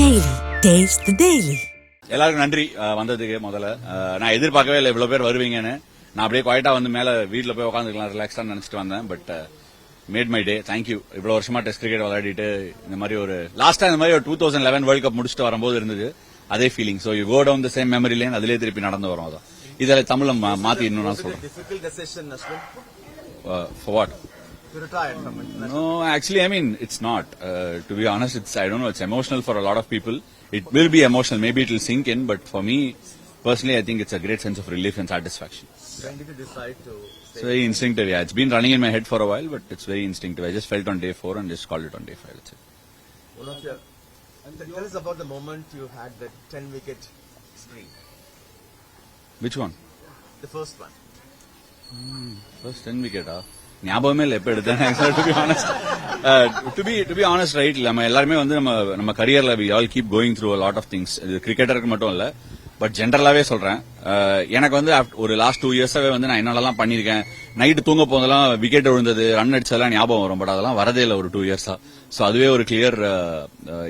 Daily. Taste the Daily. எல்லாருக்கும் நன்றி வந்ததுக்கு. முதல்ல நான் எதிர்பார்க்கவே இல்லை இவ்வளவு பேர் வருவீங்கன்னு. நான் அப்படியே குவாய்ட்டா வந்து மேல வீட்டுல போய் உட்காந்துக்கலாம் ரிலாக்ஸா நினைச்சிட்டு வந்தேன். But made my day. Thank you. இவ்வளவு வருஷமா டெஸ்ட் கிரிக்கெட் விளையாடிட்டு இந்த மாதிரி ஒரு லாஸ்டா இந்த மாதிரி ஒரு 2011 வேர்ல்ட் கப் முடிச்சுட்டு வரும்போது இருந்தது அதே feeling. So you go down the same memory lane, அதிலே திருப்பி நடந்து வரும். அதான் இதில் தமிழை மாத்தி இன்னும் நான் சொல்றேன். For what? To retire from it. No, actually, I mean, it's not. To be honest, I don't know, it's emotional for a lot of people. It will be emotional. Maybe it will sink in, but for me, personally, I think it's a great sense of relief and satisfaction. When did you decide to stay? It's very instinctive, yeah. It's been running in my head for a while, but it's very instinctive. I just felt on day 4 and just called it on day 5. That's it. One of your... Tell us about the moment you had that 10-wicket streak. Which one? The first one. First 10 wicket, ஞாபகமே இல்லை எப்ப எடுத்தேன். To be honest right, நம்ம எல்லாருமே வந்து நம்ம கரியர்ல we all keep going through a lot of things. இது கிரிக்கெட்டருக்கு மட்டும் இல்ல, பட் ஜென்ரலாவே சொல்றேன். எனக்கு வந்து ஒரு லாஸ்ட் 2 இயர்ஸாவே வந்து நான் என்னெல்லாம் பண்ணிருக்கேன், நைட்டு தூங்க போதெல்லாம் விக்கெட் விழுந்தது, ரன் அடிச்சதெல்லாம் ஞாபகம் வரும். பட் அதெல்லாம் வரதே இல்லை ஒரு 2 இயர்ஸா. ஸோ அதுவே ஒரு கிளியர்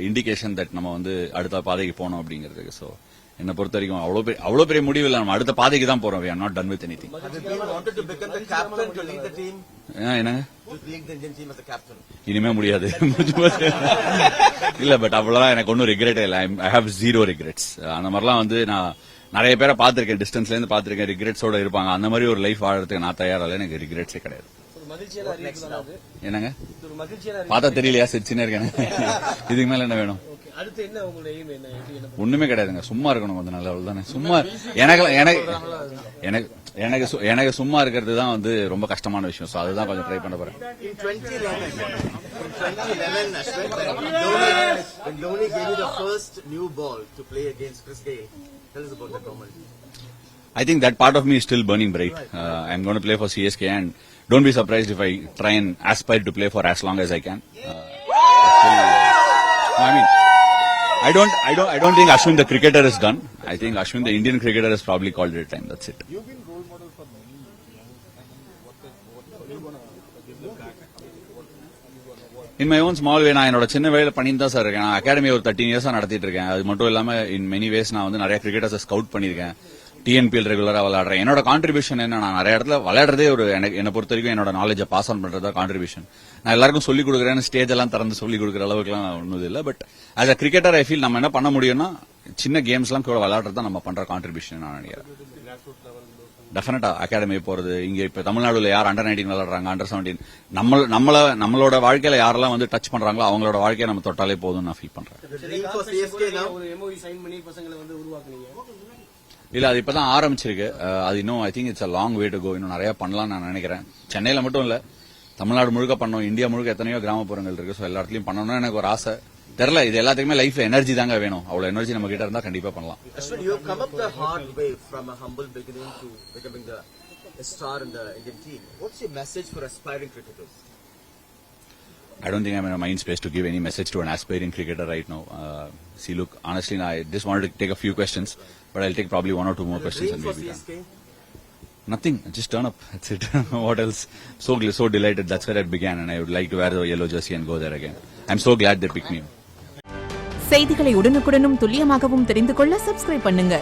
இண்டிகேஷன் தட் நம்ம வந்து அடுத்த பாதைக்கு போனோம் அப்படிங்கிறதுக்கு. ஸோ என்ன பொறுத்த வரைக்கும் அவ்வளவு பெரிய முடிவு இல்லை, நம்ம அடுத்த பாதைக்கு தான் போறோம். we are not done with anything. Have you been wanted to become the captain to lead the team? என்னங்க? To lead the Indian team as a captain? இனிமே முடியாது. இல்ல, பட் அவ்வளவுதான் எனக்கு ஒன்னும் ரிக்ரெட் இல்ல. I have 0 regrets. அந்த மாதிரிலாம் வந்து நான் நிறைய பேரை பார்த்திருக்கேன், டிஸ்டன்ஸ்ல இருந்து பார்த்திருக்கேன், ரிக்ரெட்ஸோட இருப்பாங்க. அந்த மாதிரி ஒரு லைஃப் வாழறதுக்கு நான் தயாரில்ல. எனக்கு ரிக்ரெட்ஸே கிடையாது. என்னங்க பார்த்தா தெரியலையா? சிரிச்சுனே இருக்கேன். இதுக்கு மேல என்ன வேணும்? ஒண்ணுமே கிடையாதுங்க, சும்மா இருக்கணும் கொஞ்ச நாள், அவ்வளவுதானே. சும்மா எனக்கு சும்மா இருக்கிறது தான் வந்து ரொம்ப கஷ்டமான விஷயம். சோ அதுதான் கொஞ்சம் ட்ரை பண்ண போறேன். In 2011, Ashwin, when Dhoni gave you the first new ball to play against Chris Gayle, tell us about that moment. I think that part of me is still burning bright. I'm going to play for CSK, and don't be surprised if I try and aspire to play for as long as I can. I don't think Ashwin the cricketer is done. I think Ashwin the Indian cricketer has probably called it time. That's it. You've been role model for many young what are you going to give them back? In my own small way, நான் என்னோட சின்ன வயல பண்ணிட்டு தான் sir இருக்கேன். நான் academy ஒரு 13 இயர்ஸா நடத்திட்டு இருக்கேன். அது மட்டும் இல்லாம in many ways நான் வந்து நிறைய கிரிக்கெட்டர்ஸ் ஸ்கவுட் பண்ணிருக்கேன். TNPL ரெகுலரா விளையாடுறேன். என்னோட கான்ட்ரிபியூஷன் என்ன, நான் நிறைய இடத்துல விளையாடுறதே ஒரு என்ன பொறுத்த வரைக்கும் என்னோட நாலேஜை பாஸ் ஆன் பண்றதா கான்ட்ரிபியூஷன். நான் எல்லாருக்கும் சொல்லிக் கொடுக்குறேன், ஸ்டேஜ் எல்லாம் திறந்து சொல்லிக் கொடுக்குற அளவுக்குலாம் ஒன்றும் இல்லை. But as a cricketer I feel நம்ம என்ன பண்ண முடியும்னா சின்ன கேம்ஸ் எல்லாம் கூட விளையாடுறது தான் நம்ம பண்ற கான்ட்ரிபியூஷன் நான் நினைக்கிறேன். டெஃபினட்டா அகாடமி போறது, இங்க இப்ப தமிழ்நாடுல யார் அண்டர் 19 விளையாடுறாங்க, அண்டர் 17, நம்மளோட வாழ்க்கையில யாரெல்லாம் வந்து டச் பண்றாங்களோ அவங்களோட வாழ்க்கையை நம்ம தொட்டாலே போதும் நான் ஃபீல் பண்றேன். இல்ல, அது இப்பதான் ஆரம்பிச்சிருக்கு. அது இன்னும் I think it's a long way to go. இன்னும் நிறைய பண்ணலாம்னு நான் நினைக்கிறேன். சென்னையில மட்டும் இல்ல, தமிழ்நாடு முழுக்க பண்ணோம், இந்தியா முழுக்க எத்தனையோ கிராமப்புறங்கள் இருக்கு. சோ எல்லா இடத்துலயும் பண்ணணும்னு எனக்கு ஒரு ஆசை. தெரியல, இது எல்லாத்துக்குமே லைஃப்ல எனர்ஜி தாங்க வேணும். அவ்வளவு எனர்ஜி நம்ம கிட்ட இருந்தா கண்டிப்பா பண்ணலாம். Ashwin, you have come up the hard way from a humble beginning to becoming a star in the Indian team. What's your message for aspiring cricketers? I don't think I'm in a mind space to give any message to an aspiring cricketer right now. See, look, honestly, I just wanted to take a few questions, but I'll take probably 1 or 2 more questions and we'll be done. Nothing, just turn up. That's it. What else? So delighted. That's where it began, and I would like to wear the yellow jersey and go there again. I'm so glad they picked me. செய்திகளை உடனுக்குடனும் துல்லியமாகவும் தெரிந்து கொள்ள subscribe பண்ணுங்க.